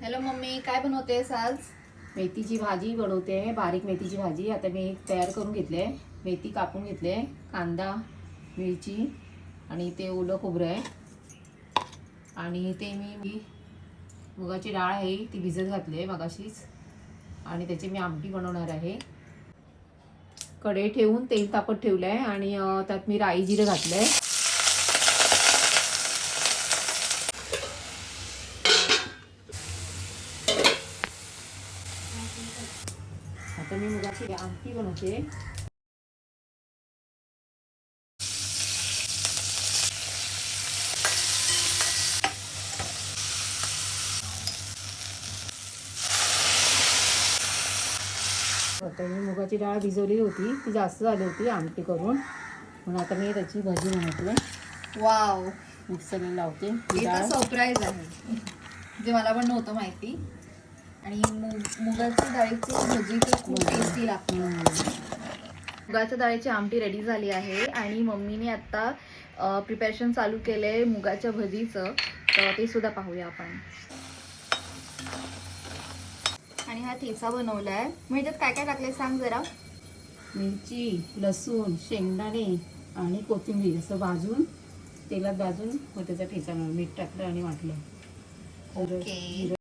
Hello mummy, काय बनवतेस आज? मेथीची भाजी बनवते. बारीक मेथीची भाजी आता मी तयार करून घेतले. मेथी कापून घेतले, कांदा, मिरची आणि ते ओलं खोबरं आहे आणि ते मी मुगाची डाळ आहे ती भिजत घातली आहे मगाशीच आणि त्याची मी आमटी बनवणार आहे. कढई ठेवून तेल तापत ठेवलं आहे आणि त्यात मी राई जिरं घातलं आहे. आता मी मुगाची आमटी बनवते. आता मी मुगाची डाळ भिजवली होती, ती जास्त झाली होती आमटी करून, म्हणून आता मी त्याची भाजी बनवते. वाव, मिक्सरला लावते. सरप्राईज आहे जे मला पण नव्हतं माहिती. आणि मुगाची डाळीची भाजी तर खूप टेस्टी लागते. मुगाच्या डाळीची आमटी रेडी झाली आहे आणि मम्मीने आता प्रिपरेशन चालू केलंय मुगाच्या भजीचं, तर ते सुद्धा पाहूया आपण. आणि हा ठेचा बनवलाय. मग त्यात काय काय टाकले सांग जरा. मिरची, लसूण, शेंगदाणे आणि कोथिंबीर असं भाजून तेलात भाजून मग त्याचा ठेचा मीठ टाकलं आणि वाटलं. ओके.